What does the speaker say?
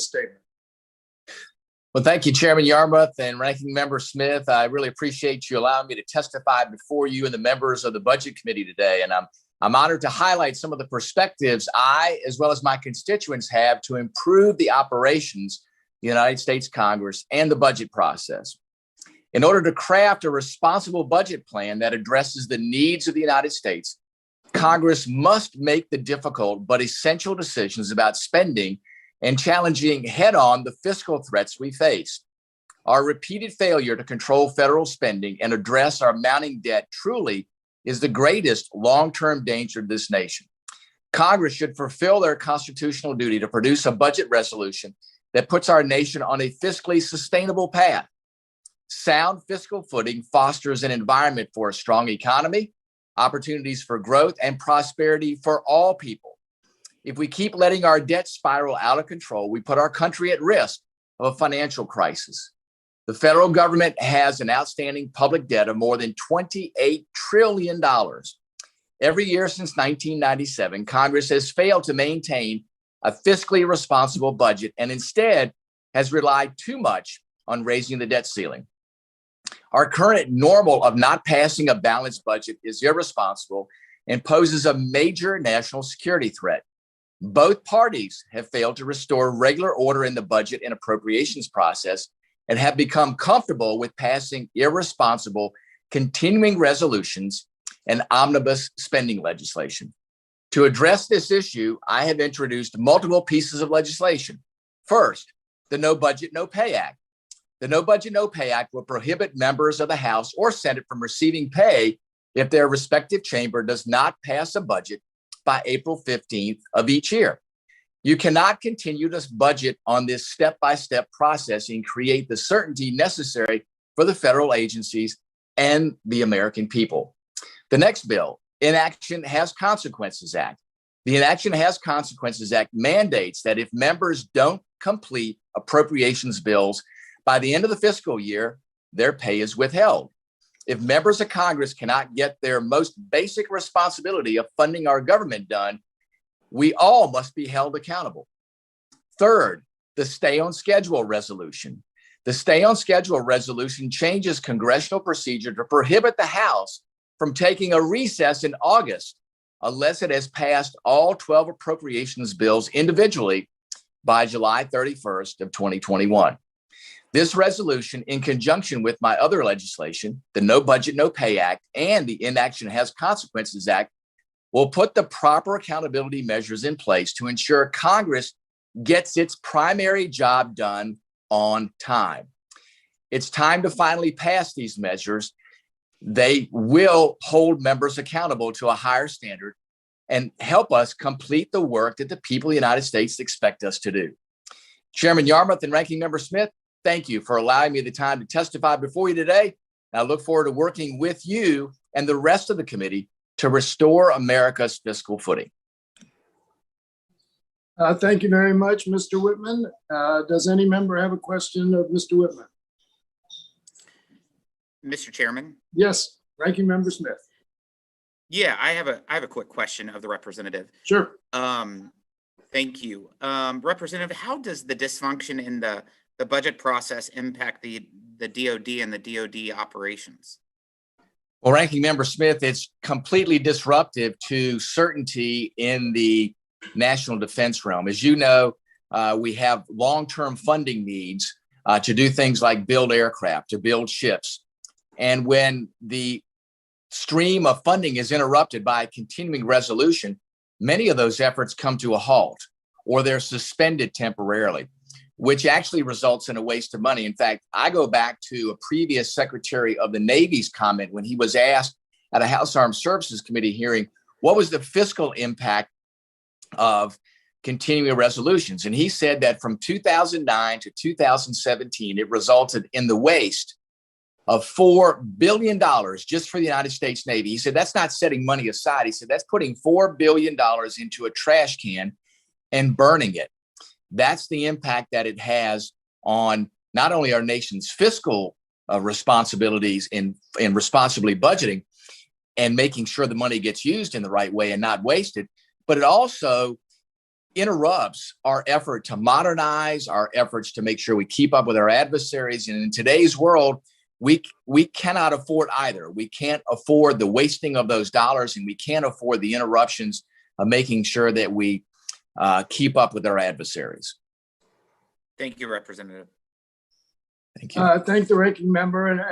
statement. Well, thank you, Chairman Yarmouth and Ranking Member Smith. I really appreciate you allowing me to testify before you and the members of the Budget Committee today. And I'm honored to highlight some of the perspectives I, as well as my constituents, have to improve the operations of the United States Congress and the budget process. In order to craft a responsible budget plan that addresses the needs of the United States, Congress must make the difficult but essential decisions about spending and challenging head-on the fiscal threats we face. Our repeated failure to control federal spending and address our mounting debt truly is the greatest long-term danger to this nation. Congress should fulfill their constitutional duty to produce a budget resolution that puts our nation on a fiscally sustainable path. Sound fiscal footing fosters an environment for a strong economy, opportunities for growth, and prosperity for all people. If we keep letting our debt spiral out of control, we put our country at risk of a financial crisis. The federal government has an outstanding public debt of more than $28 trillion. Every year since 1997, Congress has failed to maintain a fiscally responsible budget and instead has relied too much on raising the debt ceiling. Our current normal of not passing a balanced budget is irresponsible and poses a major national security threat. Both parties have failed to restore regular order in the budget and appropriations process and have become comfortable with passing irresponsible continuing resolutions and omnibus spending legislation. To address this issue, I have introduced multiple pieces of legislation. First, the No Budget, No Pay Act. The No Budget, No Pay Act will prohibit members of the House or Senate from receiving pay if their respective chamber does not pass a budget by April 15th of each year. You cannot continue to budget on this step-by-step process and create the certainty necessary for the federal agencies and the American people. The next bill, Inaction Has Consequences Act. The Inaction Has Consequences Act mandates that if members don't complete appropriations bills by the end of the fiscal year, their pay is withheld. If members of Congress cannot get their most basic responsibility of funding our government done, we all must be held accountable. Third, the Stay on Schedule resolution. The Stay on Schedule resolution changes congressional procedure to prohibit the House from taking a recess in August unless it has passed all 12 appropriations bills individually by July 31st of 2021. This resolution, in conjunction with my other legislation, the No Budget, No Pay Act and the Inaction Has Consequences Act, will put the proper accountability measures in place to ensure Congress gets its primary job done on time. It's time to finally pass these measures. They will hold members accountable to a higher standard and help us complete the work that the people of the United States expect us to do. Chairman Yarmouth and Ranking Member Smith, thank you for allowing me the time to testify before you today. I look forward to working with you and the rest of the committee to restore America's fiscal footing. Thank you very much, Mr. Wittman. Does any member have a question of Mr. Wittman? Mr. Chairman? Yes, Ranking Member Smith. Yeah, I have a quick question of the representative. Sure. Thank you. Representative, how does the dysfunction in the budget process impact the DOD and the DOD operations? Well, Ranking Member Smith, it's completely disruptive to certainty in the national defense realm. As you know, we have long-term funding needs to do things like build aircraft, to build ships. And when the stream of funding is interrupted by a continuing resolution, many of those efforts come to a halt or they're suspended temporarily, which actually results in a waste of money. In fact, I go back to a previous Secretary of the Navy's comment when he was asked at a House Armed Services Committee hearing, what was the fiscal impact of continuing resolutions? And he said that from 2009 to 2017, it resulted in the waste of $4 billion just for the United States Navy. He said, that's not setting money aside. He said, that's putting $4 billion into a trash can and burning it. That's the impact that it has on not only our nation's fiscal responsibilities in responsibly budgeting and making sure the money gets used in the right way and not wasted, but it also interrupts our effort to modernize, our efforts to make sure we keep up with our adversaries. And in today's world, we cannot afford either. We can't afford the wasting of those dollars, and we can't afford the interruptions of making sure that we keep up with our adversaries. Thank you, Representative. Thank you. Thank the ranking member. And